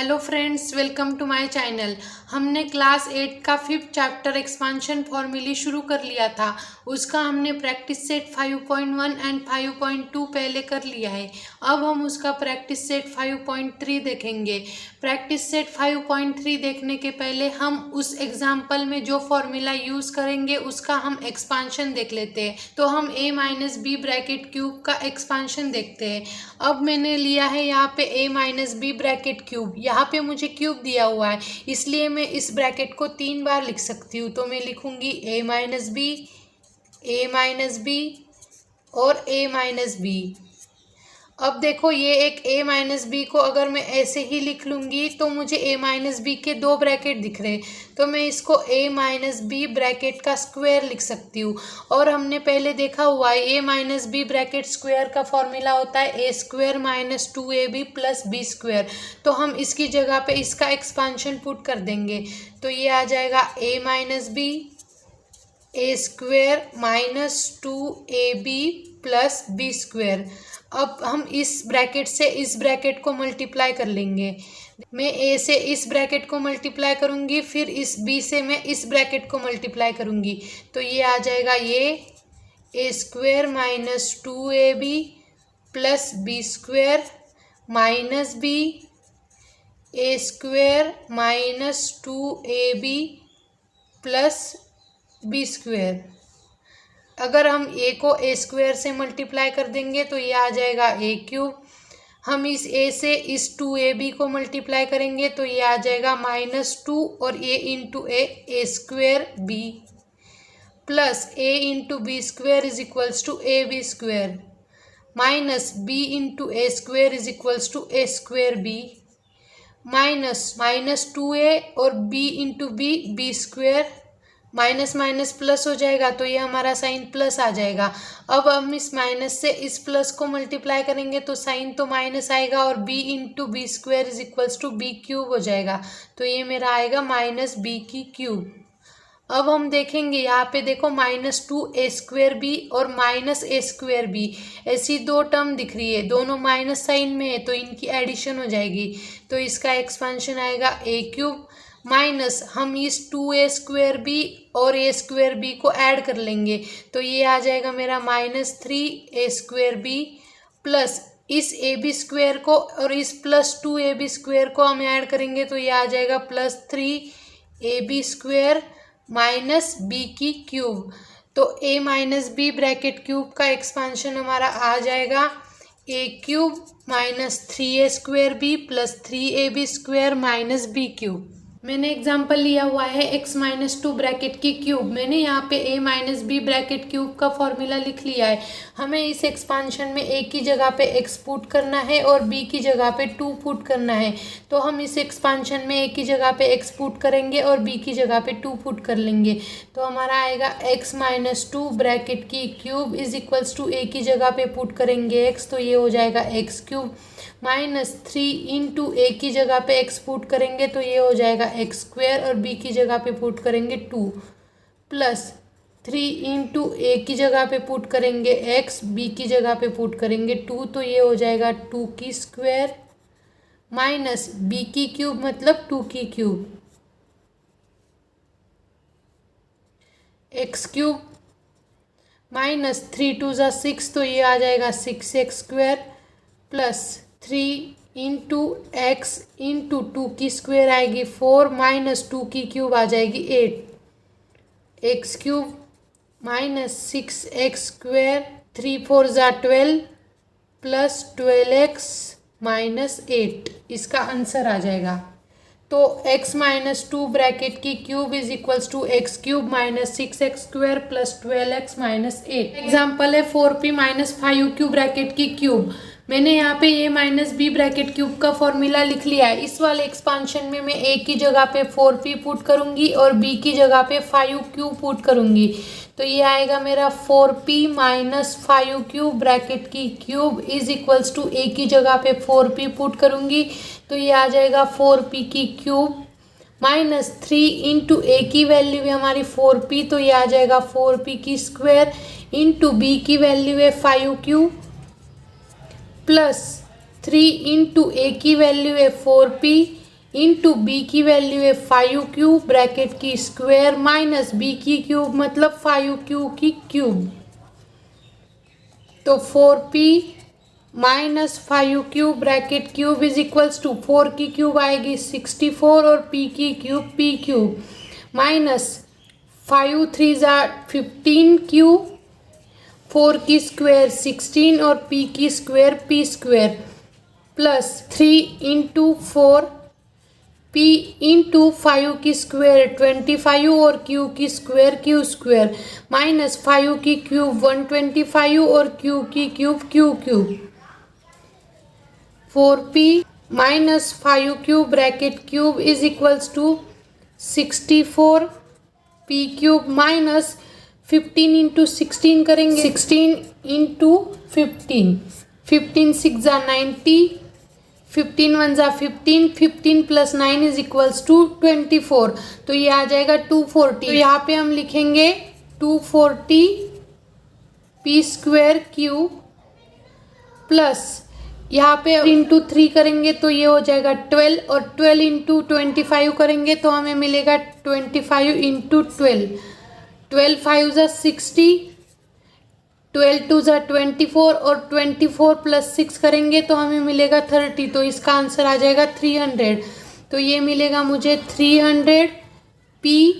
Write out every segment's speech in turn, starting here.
Hello friends, welcome to my channel. हमने class 8 का 5th chapter expansion फॉर्मूले शुरू कर लिया था। उसका हमने प्रैक्टिस सेट 5.1 एंड 5.2 पहले कर लिया है। अब हम उसका प्रैक्टिस सेट 5.3 देखेंगे। प्रैक्टिस सेट 5.3 देखने के पहले हम उस एग्जाम्पल में जो फॉर्मूला यूज़ करेंगे उसका हम एक्सपांशन देख लेते हैं। तो हम a minus B bracket cube का एक्सपांशन देखते हैं। अब मैंने लिया है यहाँ पे a minus B bracket cube. यहाँ पे मुझे क्यूब दिया हुआ है, इसलिए मैं इस ब्रैकेट को 3 बार लिख सकती हूँ। तो मैं लिखूंगी a माइनस बी और a माइनस बी। अब देखो, ये एक a माइनस बी को अगर मैं ऐसे ही लिख लूँगी तो मुझे a माइनस बी के 2 ब्रैकेट दिख रहे, तो मैं इसको a माइनस बी ब्रैकेट का स्क्वायर लिख सकती हूँ। और हमने पहले देखा हुआ है a minus B bracket square का फॉर्मूला होता है a square minus 2ab plus B square. तो हम इसकी जगह पे इसका एक्सपांशन पुट कर देंगे, तो ये आ जाएगा a minus B A square minus 2ab plus B square. अब हम इस ब्रैकेट से इस ब्रैकेट को मल्टीप्लाई कर लेंगे। मैं a से इस ब्रैकेट को मल्टीप्लाई करूँगी, फिर इस b से मैं इस ब्रैकेट को मल्टीप्लाई करूँगी, तो ये आ जाएगा ये a square minus 2ab plus B square minus B A square minus 2ab plus B square. अगर हम a को a स्क्वायर से मल्टीप्लाई कर देंगे तो ये आ जाएगा a क्यूब। हम इस a से इस 2ab को मल्टीप्लाई करेंगे तो ये आ जाएगा -2 और a into a square b plus a into B square is equals to A B square minus b into a square is equals to a square b minus 2a और b into B square minus minus plus हो जाएगा, तो ये हमारा sign plus आ जाएगा। अब हम इस माइनस से इस प्लस को मल्टीप्लाई करेंगे तो साइन तो माइनस आएगा और b into B square is equals to B cube हो जाएगा, तो ये मेरा आएगा माइनस बी की क्यूब। अब हम देखेंगे यहाँ पे देखो -2a स्क्वायर बी और माइनस a स्क्वायर बी, ऐसी 2 टर्म दिख रही है, दोनों माइनस साइन में है, तो इनकी एडिशन हो जाएगी। तो इसका एक्सपांशन आएगा a क्यूब माइनस हम इस 2a स्क्वायर बी और a स्क्वायर बी को ऐड कर लेंगे, तो ये आ जाएगा मेरा -3a स्क्वायर बी प्लस इस ए बी स्क्वायर को और इस प्लस 2ab स्क्वायर को हम ऐड करेंगे तो ये आ जाएगा +3ab स्क्वायर माइनस बी की क्यूब। तो a minus B bracket cube का एक्सपांशन हमारा आ जाएगा a cube minus 3a square B plus 3ab square minus B cube. मैंने एग्जाम्पल लिया हुआ है x माइनस 2 ब्रैकेट की क्यूब। मैंने यहाँ पे a minus B bracket cube का फॉर्मूला लिख लिया है। हमें इस एक्सपांशन में a की जगह पे x पुट करना है और b की जगह पे 2 पुट करना है। तो हम इस एक्सपांशन में a की जगह पे x पुट करेंगे और b की जगह पे 2 पुट कर लेंगे, तो हमारा आएगा x माइनस 2 ब्रैकेट की cube is equals to a की जगह पे पुट करेंगे x, तो ये हो जाएगा x क्यूब -3 इंटू a की जगह पे x पुट करेंगे तो ये हो जाएगा x स्क्वायर और b की जगह पे पुट करेंगे 2 प्लस 3 इंटू a की जगह पे पुट करेंगे x, b की जगह पे पुट करेंगे 2, तो ये हो जाएगा 2 की स्क्वायर माइनस b की क्यूब मतलब 2 की क्यूब x क्यूब माइनस 3 2 ज़ा 6, तो ये आ जाएगा 6x square plus 3 into x into 2 की स्क्वायर आएगी 4 माइनस 2 की क्यूब आ जाएगी 8 x cube minus 6x square 3 4 ज़ा 12 प्लस 12x माइनस 8, इसका आंसर आ जाएगा। तो x माइनस 2 ब्रैकेट की cube is equals to X cube minus 6x square plus 12x minus 8। Example है 4p माइनस 5q ब्रैकेट की cube. मैंने यहाँ पे a minus B bracket cube का फॉर्मूला लिख लिया है। इस वाले एक्सपांशन में मैं a की जगह पे 4p पुट करूँगी और b की जगह पे 5q पुट करूँगी, तो ये आएगा मेरा 4p माइनस 5q ब्रैकेट की cube is equals to a की जगह पे 4p पुट करूँगी, तो ये आ जाएगा 4p की क्यूब माइनस 3 इंटू a की वैल्यू है हमारी 4p, तो ये आ जाएगा 4p की स्क्वायर इंटू b की वैल्यू है 5q प्लस 3 इंटू a की वैल्यू है 4p इंटू बी की वैल्यू है 5 क्यूब ब्रैकेट की स्क्वायर माइनस बी की क्यूब मतलब 5 क्यूब की क्यूब, तो 4p minus 5 cube bracket cube is equals to 4 की क्यूब आएगी 64 और p की क्यूब p क्यूब माइनस 5 3 ज़ा 15 क्यूब, 4 की स्क्वायर 16 और p की square p square plus 3 into 4 p into 5 की स्क्वायर 25 और q की स्क्वायर q स्क्वायर माइनस 5 की क्यूब 125 और q की cube q cube, 4p minus 5 cube bracket cube is equals to 64 p cube minus 15 into 16 करेंगे 16 into 15, 15 6 ज़ा 90, 15 1 ज़ा 15, 15 plus 9 is equals to 24, तो ये आ जाएगा 240। तो यहाँ पे हम लिखेंगे 240 p स्क्वायर क्यूब प्लस यहाँ पे इंटू 3 करेंगे तो ये हो जाएगा 12 और 12 इंटू 25 करेंगे तो हमें मिलेगा 25 इंटू 12, 12 5 ज़ा 60, 12 2 ज़ा 24 और 24 प्लस 6 करेंगे तो हमें मिलेगा 30, तो इसका आंसर आ जाएगा 300। तो ये मिलेगा मुझे 300 p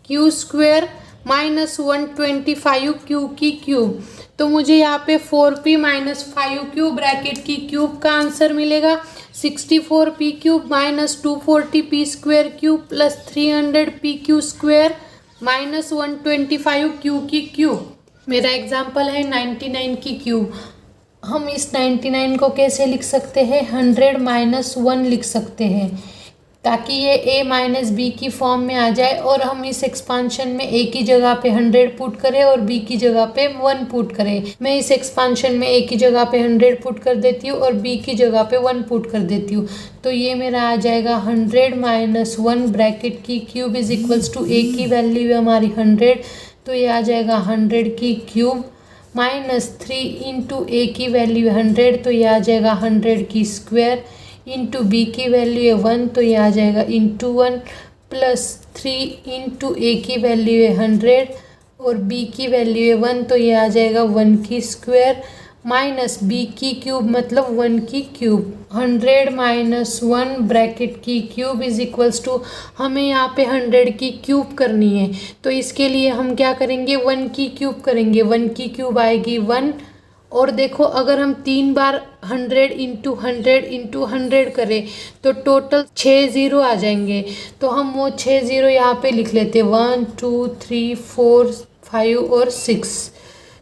Q square minus 125 Q की क्यूब, तो मुझे यहाँ पे 4p माइनस 5 क्यूब ब्रैकेट की क्यूब का आंसर मिलेगा 64 p cube minus 240 p square cube plus 300 p Q square minus 125 Q की क्यूब। मेरा एग्जाम्पल है 99 की क्यूब। हम इस 99 को कैसे लिख सकते हैं, 100 माइनस 1 लिख सकते हैं ताकि ये a माइनस बी की फॉर्म में आ जाए और हम इस एक्सपांशन में a की जगह पे 100 पुट करें और b की जगह पे 1 पुट करें। मैं इस एक्सपांशन में a की जगह पे 100 पुट कर देती हूँ और b की जगह पे 1 पुट कर देती हूँ, तो ये मेरा आ जाएगा 100 माइनस 1 ब्रैकेट की cube is equals to a की वैल्यू है हमारी 100, तो ये आ जाएगा 100 की क्यूब माइनस 3 इंटू a की वैल्यू 100, तो ये आ जाएगा 100 की स्क्वायर इंटू बी की वैल्यू है 1, तो ये आ जाएगा इंटू 1 प्लस 3 इंटू ए की वैल्यू है 100 और बी की वैल्यू है 1, तो ये आ जाएगा 1 की स्क्वायर माइनस बी की क्यूब मतलब 1 की क्यूब, 100 माइनस 1 ब्रैकेट की क्यूब इज इक्वल्स टू हमें यहाँ पे 100 की क्यूब करनी है, तो इसके लिए हम क्या करेंगे 1 की क्यूब करेंगे, 1 की क्यूब आएगी 1 और देखो अगर हम 3 बार 100 इंटू 100 इंटू 100 करें तो टोटल 6 ज़ीरो आ जाएंगे, तो हम वो 6 ज़ीरो यहाँ पे लिख लेते हैं 1 2 3 4 5 और 6,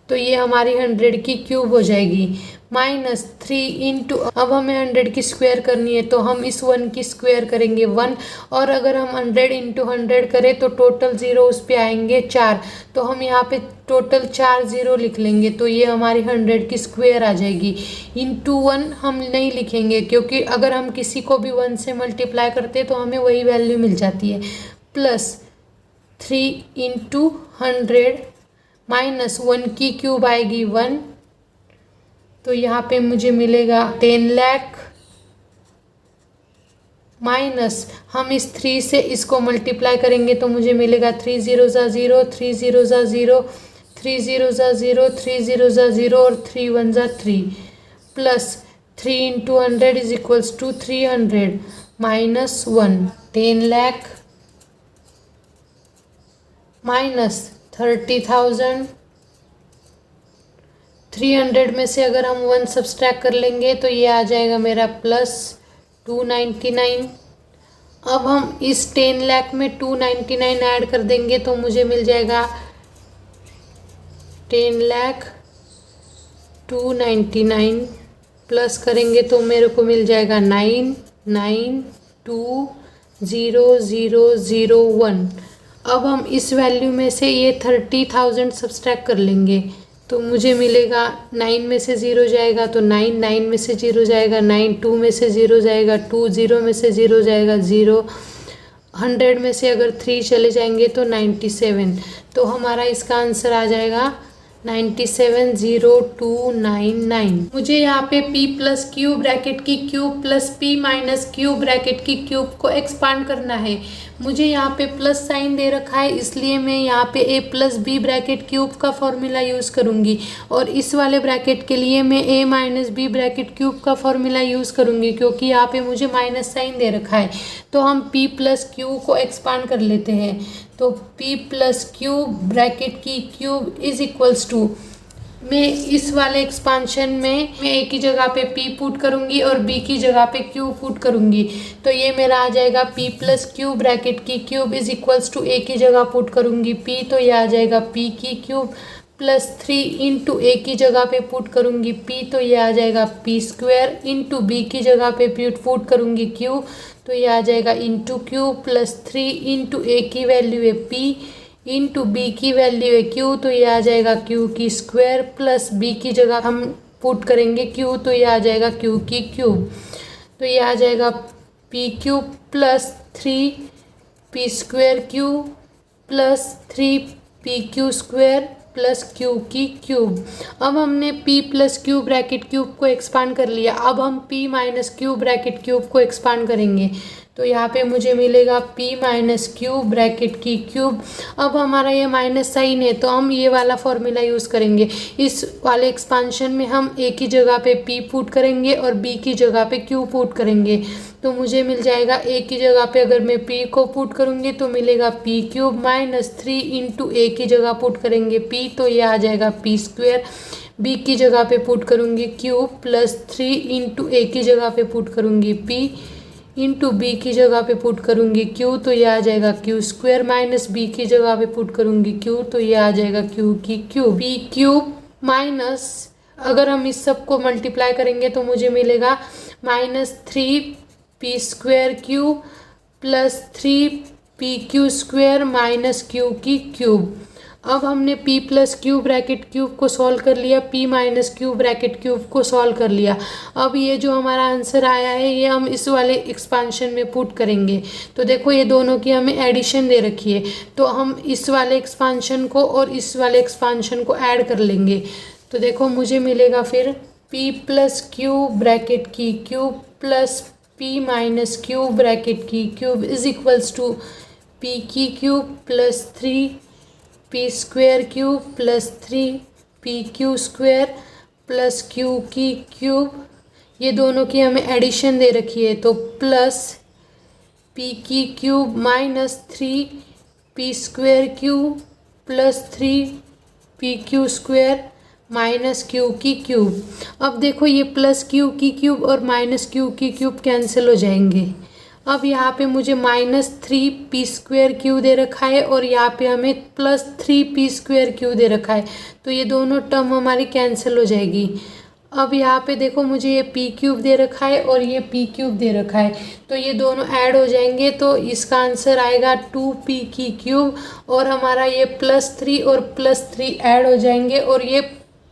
तो ये हमारी 100 की क्यूब हो जाएगी माइनस 3 इंटू, अब हमें 100 की स्क्वायर करनी है तो हम इस 1 की स्क्वायर करेंगे 1 और अगर हम 100 इंटू 100 करें तो टोटल ज़ीरो उस पे आएंगे 4, तो हम यहाँ पे टोटल 4 ज़ीरो लिख लेंगे, तो ये हमारी 100 की स्क्वायर आ जाएगी। इंटू 1 हम नहीं लिखेंगे क्योंकि अगर हम किसी को भी 1 से मल्टीप्लाई करते हैं तो हमें वही वैल्यू मिल जाती है, प्लस 3 इंटू 100 माइनस 1 की क्यूब आएगी 1, तो यहाँ पे मुझे मिलेगा 10 लाख माइनस हम इस 3 से इसको मल्टीप्लाई करेंगे तो मुझे मिलेगा 3 0 ज़ा 0, 3 0 ज़ा 0, 3 0 ज़ा 0, 3 0 ज़ा 0 और 3 1 ज़ा 3 plus 3 into 100 is equals to 300 minus 1, 10 lakh minus 30,000, 300 में से अगर हम 1 सब्सट्रैक्ट कर लेंगे तो ये आ जाएगा मेरा प्लस 299। अब हम इस 10 लाख में 299 ऐड कर देंगे तो मुझे मिल जाएगा 10 लाख 299 प्लस करेंगे तो मेरे को मिल जाएगा 9920001। अब हम इस वैल्यू में से ये 30,000 सब्सट्रैक्ट कर लेंगे तो मुझे मिलेगा 9 में से 0 जाएगा तो 9, 9 में से 0 जाएगा 9, 2 में से 0 जाएगा 2, 0 में से 0 जाएगा 0, 100 में से अगर 3 चले जाएंगे तो 97, तो हमारा इसका आंसर आ जाएगा 970299। मुझे यहाँ पे p प्लस क्यू ब्रैकेट की cube plus p minus q bracket की क्यूब को एक्सपांड करना है। मुझे यहाँ पे प्लस साइन दे रखा है, इसलिए मैं यहाँ पे a plus B bracket cube का फॉर्मूला यूज़ करूँगी और इस वाले ब्रैकेट के लिए मैं a minus B bracket cube का फॉर्मूला यूज़ करूँगी, क्योंकि यहाँ पे मुझे माइनस साइन दे रखा है। तो हम p प्लस क्यू को एक्सपांड कर लेते हैं। तो p प्लस क्यू ब्रैकेट की क्यूब इज इक्वल्स टू, मैं इस वाले एक्सपांशन में मैं a की जगह पे p पुट करूंगी और b की जगह पे q पुट करूंगी। तो ये मेरा आ जाएगा p प्लस क्यू ब्रैकेट की cube is equals to a की जगह पुट करूंगी p, तो ये आ जाएगा p की क्यूब प्लस 3 इंटू ए की जगह पे पुट करूंगी p, तो ये आ जाएगा p स्क्वायर इंटू b की जगह पे पुट करूंगी q, तो ये आ जाएगा इंटू क्यू प्लस 3 इंटू ए की वैल्यू है p इंटू बी की वैल्यू है q, तो ये आ जाएगा q की स्क्वायर प्लस b की जगह हम पुट करेंगे q, तो ये आ जाएगा q की क्यूब, तो ये आ जाएगा p cube plus 3 p square q plus 3 p Q square plus q की क्यूब। अब हमने p plus Q bracket cube को एक्सपांड कर लिया, अब हम p minus q bracket cube को एक्सपांड करेंगे। तो यहाँ पे मुझे मिलेगा p माइनस क्यू ब्रैकेट की क्यूब। अब हमारा ये माइनस साइन है, तो हम ये वाला फॉर्मूला यूज़ करेंगे। इस वाले एक्सपांशन में हम a की जगह पे p पुट करेंगे और b की जगह पे q पुट करेंगे। तो मुझे मिल जाएगा a की जगह पे अगर मैं p को पुट करूँगी तो मिलेगा p क्यूब माइनस 3 इंटू ए की जगह पुट करेंगे p, तो ये आ जाएगा p स्क्वायर। b की जगह पे पुट करूँगी q प्लस 3 इंटू ए की जगह पे पुट करूँगी p इंटू बी की जगह पे पुट करूँगी q, तो ये आ जाएगा q स्क्वायर माइनस b की जगह पे पुट करूँगी q, तो ये आ जाएगा q की क्यूब। p क्यूब माइनस, अगर हम इस सब को मल्टीप्लाई करेंगे तो मुझे मिलेगा minus 3p square q plus 3p q square minus q की क्यूब। अब हमने p plus Q bracket cube को सॉल्व कर लिया, p minus q bracket cube को सॉल्व कर लिया। अब ये जो हमारा आंसर आया है ये हम इस वाले एक्सपांशन में पुट करेंगे। तो देखो ये दोनों की हमें एडिशन दे रखी है, तो हम इस वाले एक्सपांशन को और इस वाले एक्सपांशन को ऐड कर लेंगे। तो देखो मुझे मिलेगा फिर p प्लस क्यू ब्रैकेट की cube plus p minus q bracket की cube is equals to p की cube plus 3p square cube plus 3p q square plus q की क्यूब। ये दोनों की हमें एडिशन दे रखी है, तो प्लस p की cube minus 3p square cube plus 3p q square minus q की क्यूब। अब देखो ये प्लस q की क्यूब और माइनस q की क्यूब कैंसिल हो जाएंगे। अब यहाँ पे मुझे माइनस 3p स्क्वायर क्यू दे रखा है और यहाँ पे हमें प्लस 3p स्क्वायर क्यू दे रखा है, तो ये दोनों टर्म हमारी कैंसिल हो जाएगी। अब यहाँ पे देखो मुझे ये p क्यूब दे रखा है और ये p क्यूब दे रखा है, तो ये दोनों ऐड हो जाएंगे, तो इसका आंसर आएगा 2p की क्यूब। और हमारा ये प्लस 3 और प्लस 3 ऐड हो जाएंगे और ये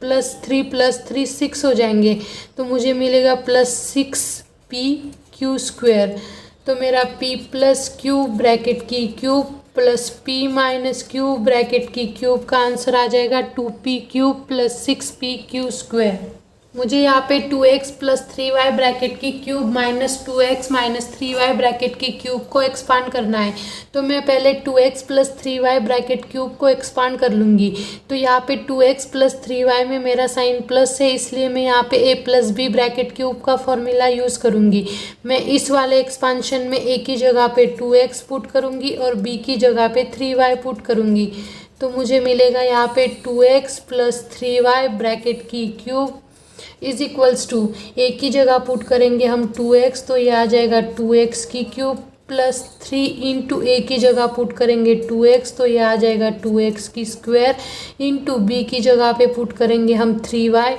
प्लस 3 6 हो जाएंगे, तो मुझे मिलेगा प्लस 6p क्यू स्क्वायर। तो मेरा p प्लस क्यू ब्रैकेट की cube plus p minus q bracket की क्यूब का आंसर आ जाएगा 2p cube plus 6p Q square. मुझे यहाँ पे 2x प्लस 3y ब्रैकेट की cube minus 2x minus 3y bracket की क्यूब को एक्सपांड करना है, तो मैं पहले 2x plus 3y bracket cube को एक्सपांड कर लूँगी। तो यहाँ पे 2x प्लस 3y में मेरा साइन प्लस है, इसलिए मैं यहाँ पे a plus b bracket cube का फॉर्मूला यूज़ करूँगी। मैं इस वाले एक्सपांशन में a की जगह पे 2x पुट करूँगी और b की जगह पे 3y पुट करूँगी, तो मुझे मिलेगा यहाँ पे 2x प्लस 3y ब्रैकेट की क्यूब इज इक्वल्स टू ए की जगह पुट करेंगे हम 2x, तो ये आ जाएगा 2x की क्यूब प्लस 3 इंटू ए की जगह पुट करेंगे 2x, तो ये आ जाएगा 2x की स्क्वायर इंटू बी की जगह पे पुट करेंगे हम 3y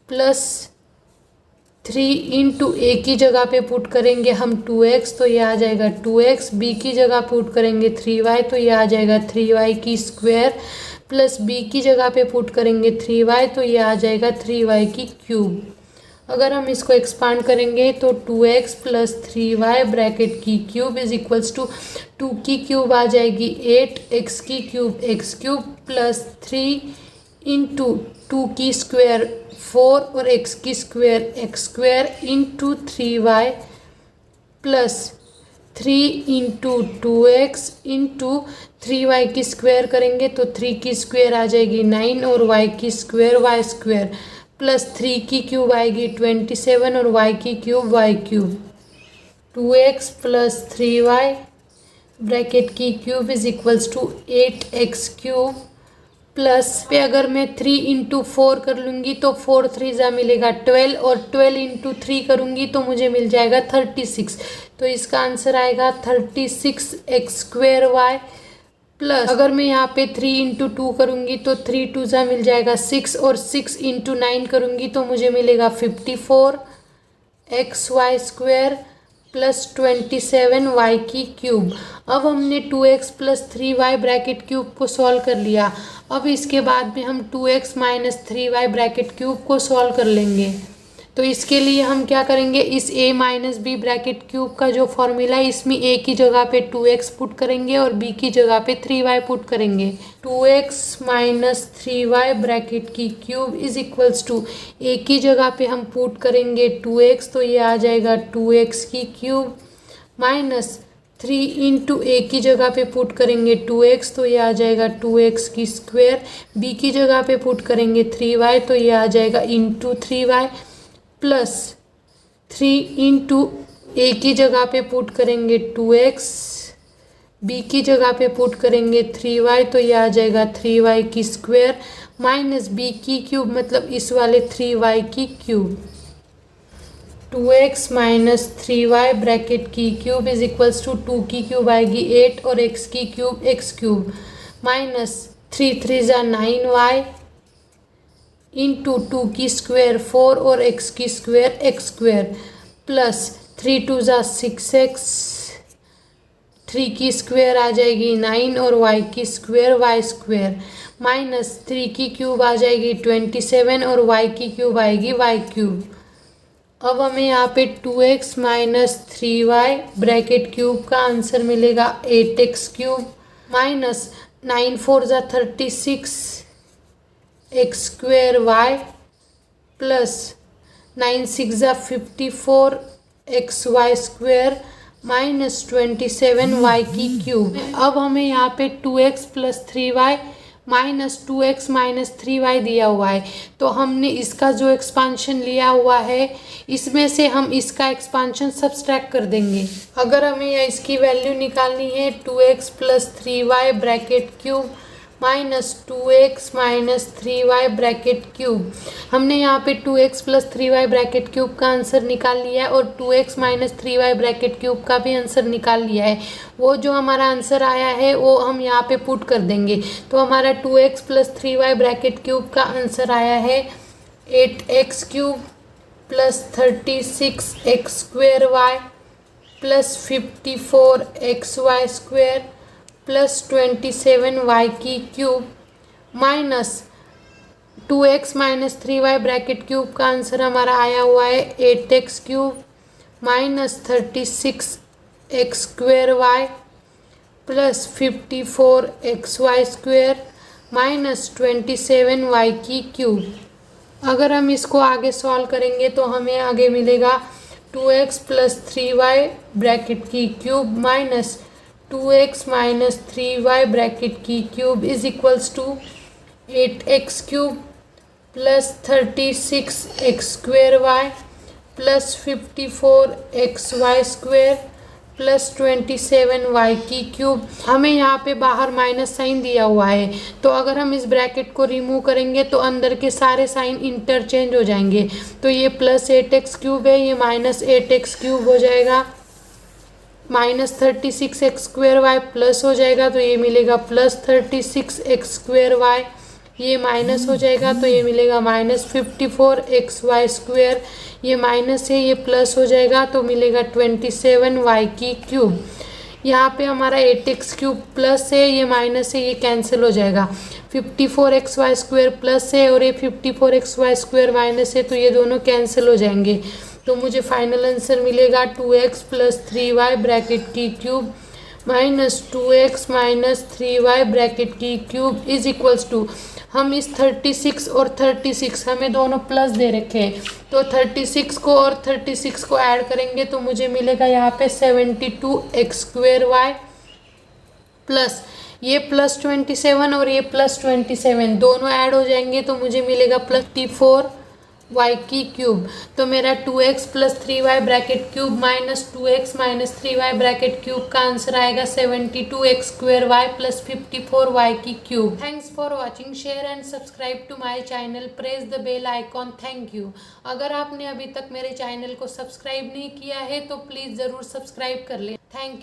प्लस 3 इंटू ए की जगह पे पुट करेंगे हम 2x, तो ये आ जाएगा 2x। बी की जगह पुट करेंगे 3y, तो ये आ जाएगा 3y की स्क्वायर प्लस b की जगह पे पुट करेंगे 3y, तो ये आ जाएगा 3y की क्यूब। अगर हम इसको एक्सपांड करेंगे तो 2x प्लस 3y ब्रैकेट की क्यूब इज इक्वल्स टू 2 की क्यूब आ जाएगी 8, x की cube x cube plus 3 into 2 की स्क्वायर 4 और x की square x square into 3y plus 3 into 2x into 3y की स्क्वायर करेंगे तो 3 की स्क्वायर आ जाएगी 9 और y की स्क्वायर y स्क्वायर प्लस 3 की क्यूब आएगी 27 और y की cube y cube 2x plus 3y bracket की cube is equals to 8x cube plus पे अगर मैं 3 इंटू 4 कर लूँगी तो 4 3 जा मिलेगा 12 और 12 इंटू 3 करूँगी तो मुझे मिल जाएगा 36। तो इसका आंसर आएगा 36 एक्स स्क्वायर वाई प्लस अगर मैं यहाँ पे 3 इंटू 2 करूँगी तो 3 2 जा मिल जाएगा 6 और 6 इंटू 9 करूँगी तो मुझे मिलेगा 54 x y square plus 27 y की क्यूब। अब हमने 2x plus 3y bracket cube को सॉल्व कर लिया। अब इसके बाद में हम 2x minus 3y bracket cube को सॉल्व कर लेंगे। तो इसके लिए हम क्या करेंगे, इस a minus B bracket cube का जो फॉर्मूला है इसमें a की जगह पे 2x पुट करेंगे और b की जगह पे 3y पुट करेंगे। 2x माइनस 3y ब्रैकेट की cube is equals to a की जगह पे हम पुट करेंगे 2x तो ये आ जाएगा 2x की क्यूब माइनस 3 इंटू ए की जगह पे पुट करेंगे 2x तो ये आ जाएगा 2x की स्क्वायर, b की जगह पे पुट करेंगे 3y तो ये आ जाएगा इंटू 3y प्लस 3 इंटू ए की जगह पे पुट करेंगे 2x, b की जगह पे पुट करेंगे 3y तो ये आ जाएगा 3y की स्क्वायर माइनस b की क्यूब मतलब इस वाले 3y की cube. 2x minus 3y bracket की क्यूब इज इक्वल्स टू 2 की क्यूब आएगी 8 और x की क्यूब x क्यूब माइनस 3 3 जा 9y इंटू 2 की स्क्वायर 4 और x की स्क्वायर x स्क्वायर प्लस 3 2 जा 6x 3 की स्क्वायर आ जाएगी 9 और y की स्क्वायर y स्क्वायर माइनस 3 की क्यूब आ जाएगी 27 और y की क्यूब आएगी y क्यूब। अब हमें यहाँ पे 2x minus 3y bracket cube का आंसर मिलेगा 8x क्यूब माइनस 9 4 जा 36 एक्स स्क्वायर वाई प्लस 9 6 जा 54 x y square minus 27 y की क्यूब। अब हमें यहाँ पे 2x plus 3y minus 2x minus 3y दिया हुआ है तो हमने इसका जो एक्सपांशन लिया हुआ है इसमें से हम इसका एक्सपांशन सब्सट्रैक्ट कर देंगे। अगर हमें इसकी वैल्यू निकालनी है 2x plus 3y bracket cube minus 2x minus 3y bracket cube, हमने यहाँ पे 2x plus 3y bracket cube का आंसर निकाल लिया है और 2x minus 3y bracket cube का भी आंसर निकाल लिया है। वो जो हमारा आंसर आया है वो हम यहाँ पे पुट कर देंगे। तो हमारा 2x plus 3y bracket cube का आंसर आया है 8x cube plus 36 x square y plus 54 x y square plus 27 y की cube minus 2x minus 3y bracket cube का आंसर हमारा आया हुआ है 8x cube minus 36 x square y plus 54 x y square minus 27 y की cube. अगर हम इसको आगे सॉल्व करेंगे तो हमें आगे मिलेगा 2x प्लस 3y ब्रैकेट की cube minus 2x minus 3y bracket की cube is equals to 8x cube plus 36 x square y plus 54 x y square plus 27 y की क्यूब। हमें यहाँ पे बाहर माइनस साइन दिया हुआ है तो अगर हम इस ब्रैकेट को रिमूव करेंगे तो अंदर के सारे साइन इंटरचेंज हो जाएंगे। तो ये प्लस 8x क्यूब है, ये माइनस 8x क्यूब हो जाएगा, minus 36 x square y plus हो जाएगा तो ये मिलेगा प्लस 36 एक्स स्क्वायर वाई, ये माइनस हो जाएगा तो ये मिलेगा माइनस 54 एक्स वाई स्क्वायर, ये माइनस है ये प्लस हो जाएगा तो मिलेगा 27 वाई की क्यूब। यहाँ पे हमारा 8x क्यूब प्लस है, ये माइनस है ये कैंसिल हो जाएगा, 54 एक्स वाई स्क्वायर प्लस है और ये 54 एक्स वाई स्क्वायर माइनस है तो ये दोनों कैंसिल हो जाएंगे। तो मुझे फाइनल आंसर मिलेगा 2x प्लस 3y ब्रैकेट की cube minus 2x minus 3y bracket की क्यूब इज इक्वल्स टू, हम इस 36 और 36 हमें दोनों प्लस दे रखे हैं, तो 36 को और 36 को ऐड करेंगे तो मुझे मिलेगा यहाँ पे 72x² प्लस ये प्लस 27 और ये प्लस 27 दोनों ऐड हो जाएंगे तो मुझे मिलेगा प्लस 54y की क्यूब। तो मेरा 2x plus 3y bracket cube minus 2x minus 3y bracket cube का आंसर आएगा 72x² प्लस 54y की cube. Thanks for watching, share and subscribe to my channel, press the bell icon. Thank you. अगर आपने अभी तक मेरे channel को subscribe नहीं किया है तो प्लीज़ ज़रूर सब्सक्राइब कर लें।